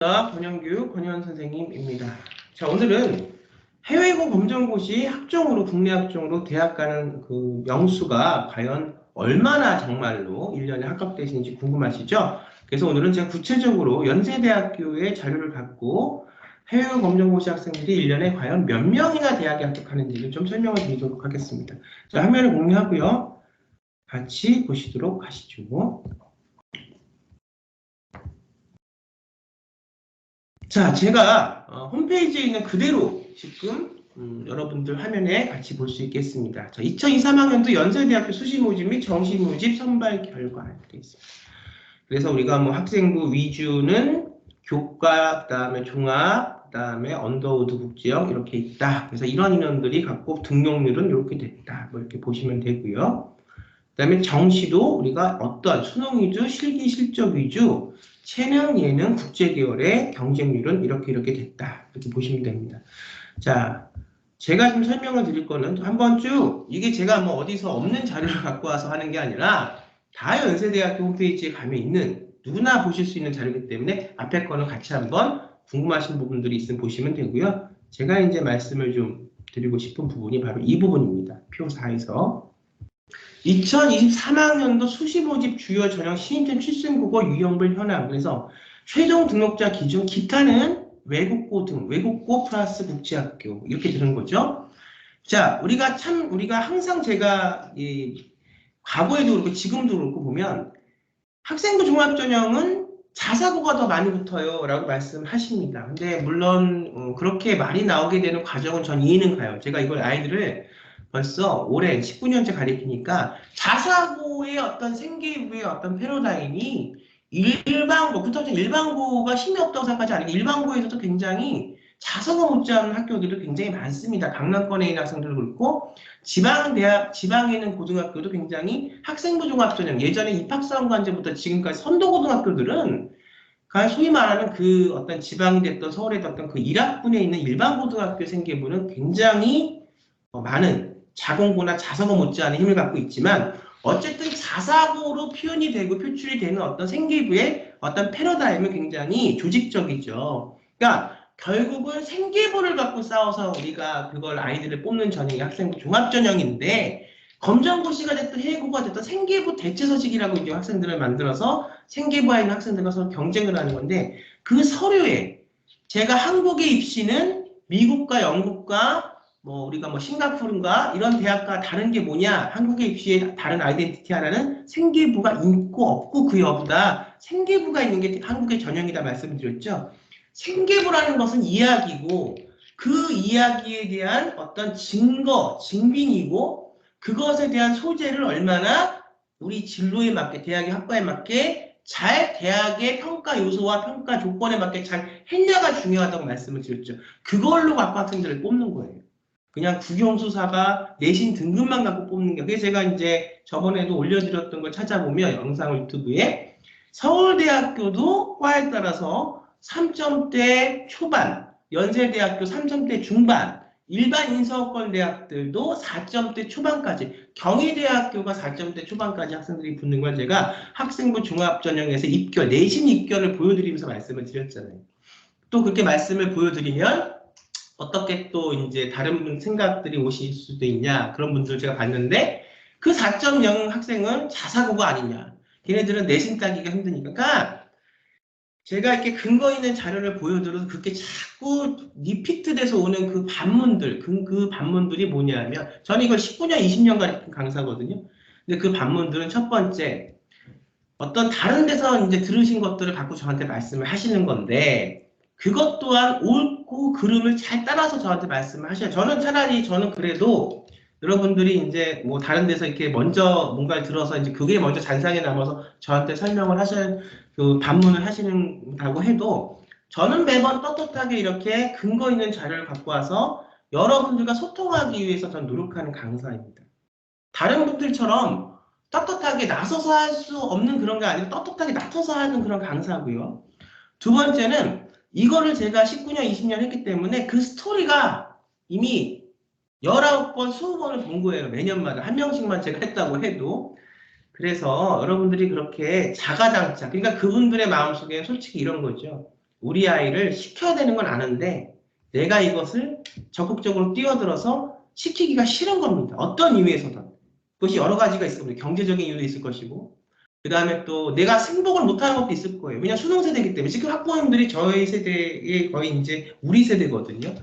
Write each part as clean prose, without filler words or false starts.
권영규 권현 선생님입니다. 자, 오늘은 해외고 검정고시 학종으로 국내 학종으로 대학 가는 그 명수가 과연 얼마나 정말로 1년에 합격되시는지 궁금하시죠? 그래서 오늘은 제가 구체적으로 연세대학교의 자료를 갖고 해외고 검정고시 학생들이 1년에 과연 몇 명이나 대학에 합격하는지를 좀 설명을 드리도록 하겠습니다. 자, 화면을 공유하고요. 같이 보시도록 하시죠. 자, 제가 홈페이지에 있는 그대로 지금 여러분들 화면에 같이 볼 수 있겠습니다. 자, 2023학년도 연세대학교 수시모집 및 정시모집 선발 결과 이렇게 있습니다. 그래서 우리가 뭐 학생부 위주는 교과, 그다음에 종합, 그다음에 언더우드 국제형 이렇게 있다. 그래서 이런 인원들이 갖고 등록률은 이렇게 됐다. 뭐 이렇게 보시면 되고요. 그다음에 정시도 우리가 어떠한 수능 위주, 실기 실적 위주, 체능, 예능, 국제 계열의 경쟁률은 이렇게 됐다. 이렇게 보시면 됩니다. 자, 제가 지금 설명을 드릴 거는 한번 쭉 이게 제가 뭐 어디서 없는 자료를 갖고 와서 하는 게 아니라 다 연세대학교 홈페이지에 가면 있는 누구나 보실 수 있는 자료이기 때문에 앞에 거는 같이 한번 궁금하신 부분들이 있으면 보시면 되고요. 제가 이제 말씀을 좀 드리고 싶은 부분이 바로 이 부분입니다. 표 4에서 2023학년도 수시모집 주요 전형 신입생 출생국어 유형별 현황. 그래서 최종 등록자 기준 기타는 외국고 등 외국고 플러스 국제학교 이렇게 되는 거죠. 자, 우리가 항상 제가 과거에도 그렇고 지금도 그렇고 보면 학생부 종합전형은 자사고가 더 많이 붙어요 라고 말씀하십니다. 근데 물론 그렇게 많이 나오게 되는 과정은 전 이해는 가요. 제가 이걸 아이들을 벌써 올해 19년째 가르치니까 자사고의 어떤 생계부의 어떤 패러다임이 일반고, 그렇다고 일반고가 힘이 없다고 생각하지 않아요. 일반고에서도 굉장히 자사고 못지않은 학교들도 굉장히 많습니다. 강남권에 있는 학생들도 그렇고 지방대학, 지방에 있는 고등학교도 굉장히 학생부 종합전형, 예전에 입학사원관제부터 지금까지 선도고등학교들은 소위 말하는 그 어떤 지방이 됐던 서울에 됐던 그 1학군에 있는 일반고등학교 생계부는 굉장히 많은 자공고나 자사고 못지않은 힘을 갖고 있지만 어쨌든 자사고로 표현이 되고 표출이 되는 어떤 생계부의 어떤 패러다임은 굉장히 조직적이죠. 그러니까 결국은 생계부를 갖고 싸워서 우리가 그걸 아이들을 뽑는 전형이 학생부 종합전형인데 검정고시가 됐든 해외고가 됐든 생계부 대체서식이라고 이제 학생들을 만들어서 생계부에 있는 학생들과 서로 경쟁을 하는 건데 그 서류에 제가 한국의 입시는 미국과 영국과 우리가 싱가포르인가 이런 대학과 다른 게 뭐냐, 한국의 입시의 다른 아이덴티티 하나는 생계부가 있고 없고 그 여부다. 생계부가 있는 게 한국의 전형이다 말씀드렸죠. 생계부라는 것은 이야기고 그 이야기에 대한 어떤 증거, 증빙이고 그것에 대한 소재를 얼마나 우리 진로에 맞게, 대학의 학과에 맞게 잘 대학의 평가 요소와 평가 조건에 맞게 잘 했냐가 중요하다고 말씀을 드렸죠. 그걸로 학생들을 뽑는 거예요. 그냥 국영수사가 내신 등급만 갖고 뽑는 게. 그래서 제가 이제 저번에도 올려드렸던 걸 찾아보면 영상을 유튜브에 서울대학교도 과에 따라서 3점대 초반, 연세대학교 3점대 중반, 일반 인서권 대학들도 4점대 초반까지, 경희대학교가 4점대 초반까지 학생들이 붙는 걸 제가 학생부 종합전형에서 입결, 내신 입결을 보여드리면서 말씀을 드렸잖아요. 또 그렇게 말씀을 보여드리면 어떻게 또 이제 다른 생각들이 오실 수도 있냐, 그런 분들 제가 봤는데 그 4.0 학생은 자사고가 아니냐, 걔네들은 내신 따기가 힘드니까. 그러니까 제가 이렇게 근거 있는 자료를 보여드려도 그렇게 자꾸 리피트돼서 오는 그 반문들, 그 반문들이 뭐냐면, 저는 이걸 19년, 20년 가르친 강사거든요. 근데 그 반문들은 첫 번째, 어떤 다른 데서 이제 들으신 것들을 갖고 저한테 말씀을 하시는 건데, 그것 또한 옳고 그름을 잘 따라서 저한테 말씀을 하셔요. 저는 그래도 여러분들이 이제 뭐 다른 데서 이렇게 먼저 뭔가를 들어서 이제 그게 먼저 잔상에 남아서 저한테 설명을 그 반문을 하시는다고 해도 저는 매번 떳떳하게 이렇게 근거 있는 자료를 갖고 와서 여러분들과 소통하기 위해서 저는 노력하는 강사입니다. 다른 분들처럼 떳떳하게 나서서 할 수 없는 그런 게 아니라 떳떳하게 나서서 하는 그런 강사고요. 두 번째는 이거를 제가 19년, 20년 했기 때문에 그 스토리가 이미 19번, 20번을 본 거예요. 매년마다 한 명씩만 제가 했다고 해도. 그래서 여러분들이 그렇게 자가당착, 그러니까 그분들의 마음속에 솔직히 이런 거죠. 우리 아이를 시켜야 되는 건 아는데 내가 이것을 적극적으로 뛰어들어서 시키기가 싫은 겁니다. 어떤 이유에서든. 그것이 여러 가지가 있을 겁니다. 경제적인 이유도 있을 것이고 그 다음에 또 내가 승복을 못하는 것도 있을 거예요. 왜냐하면 수능 세대이기 때문에 지금 학부모님들이 저희 세대의 거의 이제 우리 세대거든요.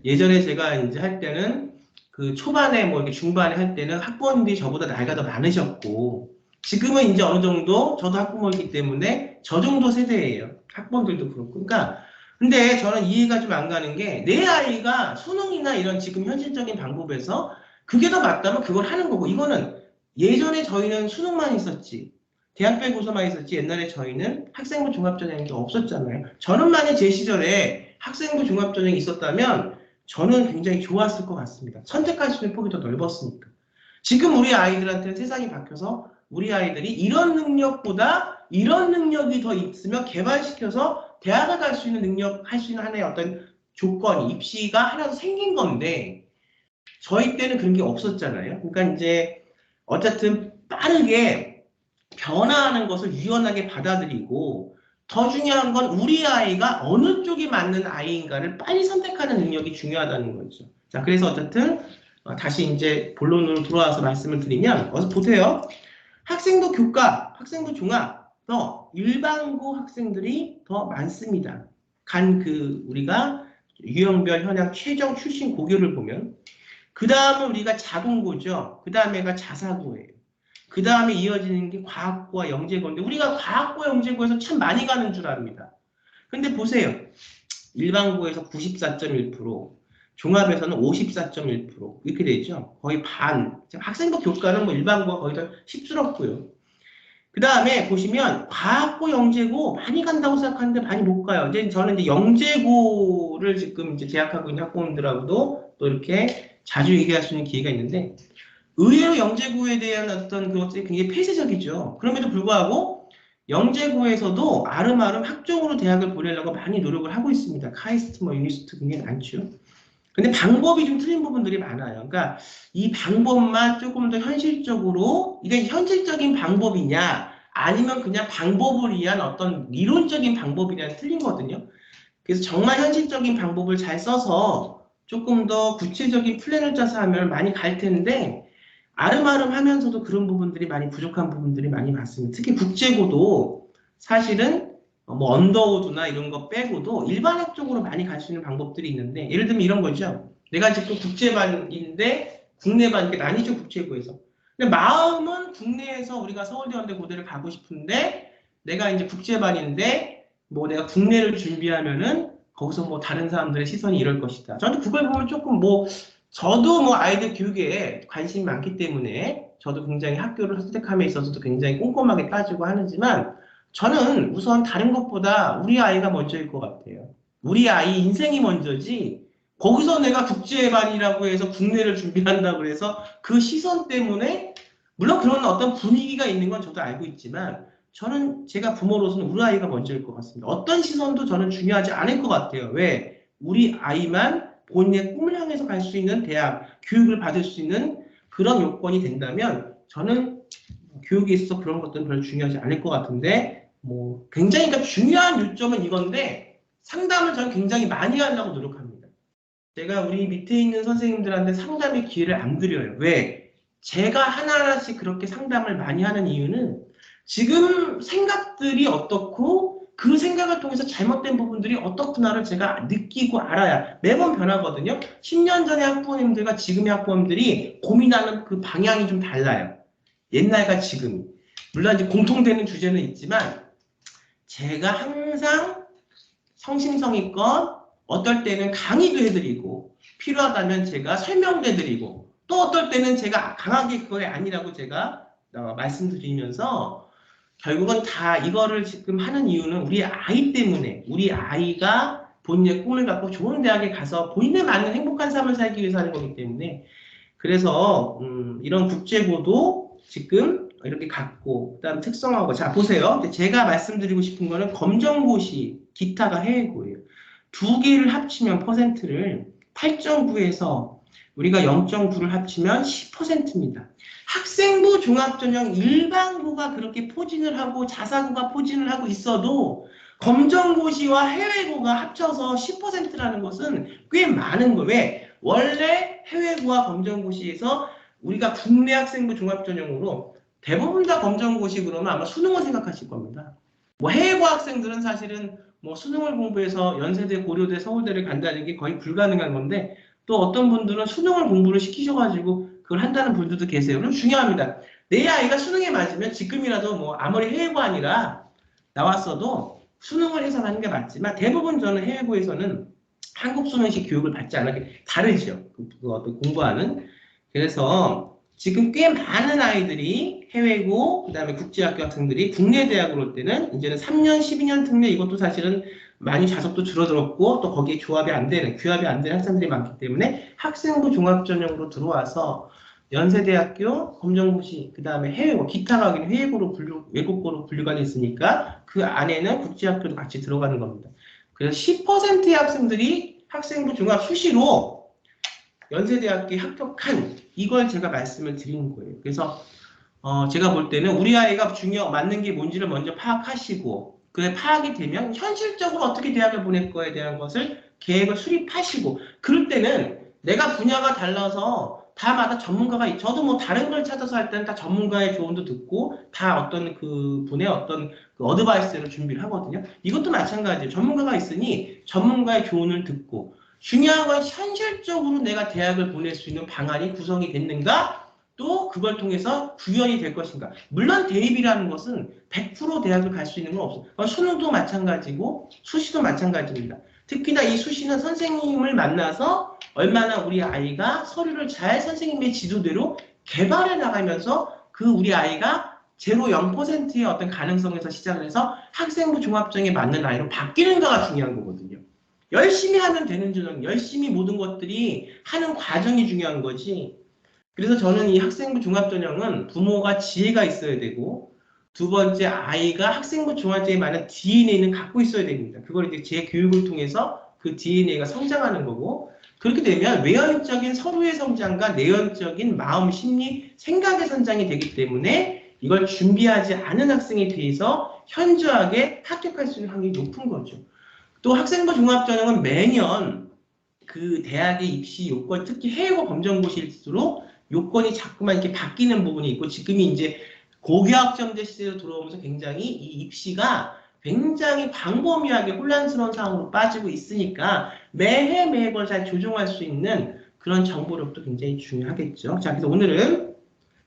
예전에 제가 이제 할 때는 그 초반에 뭐 이렇게 중반에 할 때는 학부모님들이 저보다 나이가 더 많으셨고 지금은 이제 어느 정도 저도 학부모이기 때문에 저 정도 세대예요. 학부모들도 그렇고. 그러니까 근데 저는 이해가 좀 안 가는 게 내 아이가 수능이나 이런 지금 현실적인 방법에서 그게 더 맞다면 그걸 하는 거고 이거는 예전에 저희는 수능만 있었지 대학별 고사만 있었지 옛날에 저희는 학생부 종합전형이 없었잖아요. 저는 만약 제 시절에 학생부 종합전형이 있었다면 저는 굉장히 좋았을 것 같습니다. 선택할 수 있는 폭이 더 넓었으니까. 지금 우리 아이들한테는 세상이 바뀌어서 우리 아이들이 이런 능력보다 이런 능력이 더 있으면 개발시켜서 대학을 갈 수 있는 능력, 할 수 있는 하나의 어떤 조건이, 입시가 하나 더 생긴 건데 저희 때는 그런 게 없었잖아요. 그러니까 이제 어쨌든 빠르게 변화하는 것을 유연하게 받아들이고 더 중요한 건 우리 아이가 어느 쪽이 맞는 아이인가를 빨리 선택하는 능력이 중요하다는 거죠. 자, 그래서 어쨌든 다시 이제 본론으로 돌아와서 말씀을 드리면 어서 보세요. 학생부 교과, 학생부 종합, 더 일반고 학생들이 더 많습니다. 우리가 유형별 현황 최종 출신 고교를 보면 그 다음은 우리가 자공고죠. 그 다음에가 자사고예요. 그 다음에 이어지는 게 과학고와 영재고인데 우리가 과학고, 영재고에서 참 많이 가는 줄 압니다. 근데 보세요. 일반고에서 94.1%, 종합에서는 54.1% 이렇게 되죠. 거의 반. 학생부 교과는 뭐 일반고가 거의 더 휩쓸었고요. 그 다음에 보시면 과학고, 영재고 많이 간다고 생각하는데 많이 못 가요. 이제 저는 이제 영재고를 지금 이제 재학하고 있는 학부모님들하고도 또 이렇게 자주 얘기할 수 있는 기회가 있는데 의외로 영재고에 대한 어떤 그것들이 굉장히 폐쇄적이죠. 그럼에도 불구하고 영재고에서도 아름아름 학종으로 대학을 보내려고 많이 노력을 하고 있습니다. 카이스트, 유니스트 굉장히 많죠. 근데 방법이 좀 틀린 부분들이 많아요. 그러니까 이 방법만 조금 더 현실적으로 이게 현실적인 방법이냐 아니면 그냥 방법을 위한 어떤 이론적인 방법이냐 틀린거든요. 그래서 정말 현실적인 방법을 잘 써서 조금 더 구체적인 플랜을 짜서 하면 많이 갈 텐데 아름아름 하면서도 그런 부분들이 많이 부족한 부분들이 많이 많습니다. 특히 국제고도 사실은 뭐 언더우드나 이런 거 빼고도 일반학적으로 많이 갈 수 있는 방법들이 있는데 예를 들면 이런 거죠. 내가 지금 국제반인데 국내반 이렇게 나뉘죠. 국제고에서. 근데 마음은 국내에서 우리가 서울대원대 고대를 가고 싶은데 내가 이제 국제반인데 뭐 내가 국내를 준비하면은 거기서 뭐 다른 사람들의 시선이 이럴 것이다. 저는 그걸 보면 조금 저도 뭐 아이들 교육에 관심이 많기 때문에 저도 굉장히 학교를 선택함에 있어서도 굉장히 꼼꼼하게 따지고 하지만 저는 우선 다른 것보다 우리 아이가 먼저일 것 같아요. 우리 아이 인생이 먼저지 거기서 내가 국제반이라고 해서 국내를 준비한다고 해서 그 시선 때문에 물론 그런 어떤 분위기가 있는 건 저도 알고 있지만 저는 제가 부모로서는 우리 아이가 먼저일 것 같습니다. 어떤 시선도 저는 중요하지 않을 것 같아요. 왜? 우리 아이만 본인의 꿈을 향해서 갈 수 있는 대학, 교육을 받을 수 있는 그런 요건이 된다면 저는 교육에 있어서 그런 것들은 별로 중요하지 않을 것 같은데 굉장히 그러니까 중요한 요점은 이건데 상담을 저는 굉장히 많이 하려고 노력합니다. 제가 우리 밑에 있는 선생님들한테 상담의 기회를 안 드려요. 왜? 제가 하나하나씩 그렇게 상담을 많이 하는 이유는 지금 생각들이 어떻고 그 생각을 통해서 잘못된 부분들이 어떻구나를 제가 느끼고 알아야 매번 변하거든요. 10년 전의 학부모님들과 지금의 학부모님들이 고민하는 그 방향이 좀 달라요. 옛날과 지금. 물론 이제 공통되는 주제는 있지만 제가 항상 성심성의껏 어떨 때는 강의도 해드리고 필요하다면 제가 설명도 해드리고 또 어떨 때는 제가 강하게 그거에 아니라고 제가 말씀드리면서 결국은 다 이거를 지금 하는 이유는 우리 아이 때문에 우리 아이가 본인의 꿈을 갖고 좋은 대학에 가서 본인에 맞는 행복한 삶을 살기 위해서 하는 거기 때문에 그래서 이런 국제고도 지금 이렇게 갖고 그다음 특성화고 자 보세요. 제가 말씀드리고 싶은 거는 검정고시 기타가 해외고예요. 두 개를 합치면 퍼센트를 8.9에서 우리가 0.9를 합치면 10%입니다. 학생부 종합전형 일반고가 그렇게 포진을 하고 자사고가 포진을 하고 있어도 검정고시와 해외고가 합쳐서 10%라는 것은 꽤 많은 거예요. 왜? 원래 해외고와 검정고시에서 우리가 국내 학생부 종합전형으로 대부분 다 검정고시 그러면 아마 수능을 생각하실 겁니다. 뭐 해외고 학생들은 사실은 뭐 수능을 공부해서 연세대, 고려대, 서울대를 간다는 게 거의 불가능한 건데 또 어떤 분들은 수능을 공부를 시키셔가지고 그걸 한다는 분들도 계세요. 그럼 중요합니다. 내 아이가 수능에 맞으면 지금이라도 뭐 아무리 해외고 아니라 나왔어도 수능을 해서 하는 게 맞지만 대부분 저는 해외고에서는 한국 수능식 교육을 받지 않게 다르죠. 그 어떤 공부하는. 그래서 지금 꽤 많은 아이들이 해외고 그다음에 국제학교 학생들이 국내 대학으로 올 때는 이제는 3년, 12년 특례 이것도 사실은 많이 좌석도 줄어들었고 또 거기에 조합이 안 되는, 규합이 안 되는 학생들이 많기 때문에 학생부 종합전형으로 들어와서 연세대학교, 검정고시, 그 다음에 해외고, 기타가 여기는 외국고로 분류가 돼 있으니까 그 안에는 국제학교도 같이 들어가는 겁니다. 그래서 10%의 학생들이 학생부 종합 수시로 연세대학교에 합격한 이걸 제가 말씀을 드리는 거예요. 그래서 제가 볼 때는 우리 아이가 맞는 게 뭔지를 먼저 파악하시고 그게 파악이 되면 현실적으로 어떻게 대학을 보낼 거에 대한 것을 계획을 수립하시고 그럴 때는 내가 분야가 달라서 다마다 전문가가 저도 뭐 다른 걸 찾아서 할 때는 다 전문가의 조언도 듣고 다 어떤 그 분의 어떤 그 어드바이스를 준비를 하거든요. 이것도 마찬가지예요. 전문가가 있으니 전문가의 조언을 듣고 중요한 건 현실적으로 내가 대학을 보낼 수 있는 방안이 구성이 됐는가? 또 그걸 통해서 구현이 될 것인가. 물론 대입이라는 것은 100% 대학을 갈 수 있는 건 없어요. 수능도 마찬가지고 수시도 마찬가지입니다. 특히나 이 수시는 선생님을 만나서 얼마나 우리 아이가 서류를 잘 선생님의 지도대로 개발해 나가면서 그 우리 아이가 0, 0%의 어떤 가능성에서 시작을 해서 학생부 종합전형에 맞는 아이로 바뀌는가가 중요한 거거든요. 열심히 하면 되는 줄, 열심히 모든 것들이 하는 과정이 중요한 거지. 그래서 저는 이 학생부 종합전형은 부모가 지혜가 있어야 되고 두 번째 아이가 학생부 종합전형에 맞는 DNA는 갖고 있어야 됩니다. 그걸 이제 제 교육을 통해서 그 DNA가 성장하는 거고 그렇게 되면 외연적인 서로의 성장과 내연적인 마음, 심리, 생각의 성장이 되기 때문에 이걸 준비하지 않은 학생에 대해서 현저하게 합격할 수 있는 확률이 높은 거죠. 또 학생부 종합전형은 매년 그 대학의 입시 요건, 특히 해외고 검정고시일수록 요건이 자꾸만 이렇게 바뀌는 부분이 있고 지금이 이제 고교학점제 시대로 들어오면서 굉장히 이 입시가 굉장히 광범위하게 혼란스러운 상황으로 빠지고 있으니까 매해 매걸 잘 조정할 수 있는 그런 정보력도 굉장히 중요하겠죠. 자, 그래서 오늘은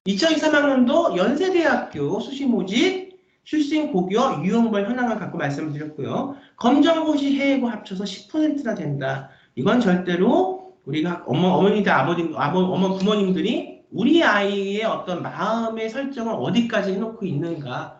2023학년도 연세대학교 수시모집 출신 고교 유형별 현황을 갖고 말씀을 드렸고요. 검정고시 해외고 합쳐서 10%나 된다. 이건 절대로 우리가 어머니들, 부모님들이 우리 아이의 어떤 마음의 설정을 어디까지 해놓고 있는가.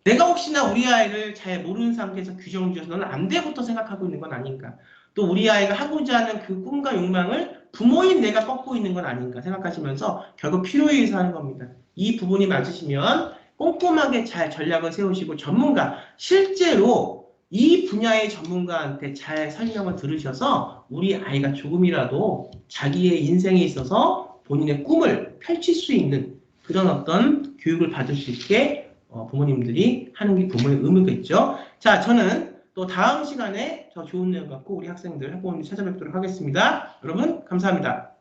내가 혹시나 우리 아이를 잘 모르는 상태에서 규정을 지어서 너는 안 돼부터 생각하고 있는 건 아닌가. 또 우리 아이가 하고자 하는 그 꿈과 욕망을 부모인 내가 꺾고 있는 건 아닌가 생각하시면서 결국 필요에 의해서 하는 겁니다. 이 부분이 맞으시면 꼼꼼하게 잘 전략을 세우시고 전문가, 실제로 이 분야의 전문가한테 잘 설명을 들으셔서 우리 아이가 조금이라도 자기의 인생에 있어서 본인의 꿈을 펼칠 수 있는 그런 어떤 교육을 받을 수 있게 부모님들이 하는 게 부모의 의무겠죠. 자, 저는 또 다음 시간에 더 좋은 내용 갖고 우리 학생들, 학부모님 찾아뵙도록 하겠습니다. 여러분, 감사합니다.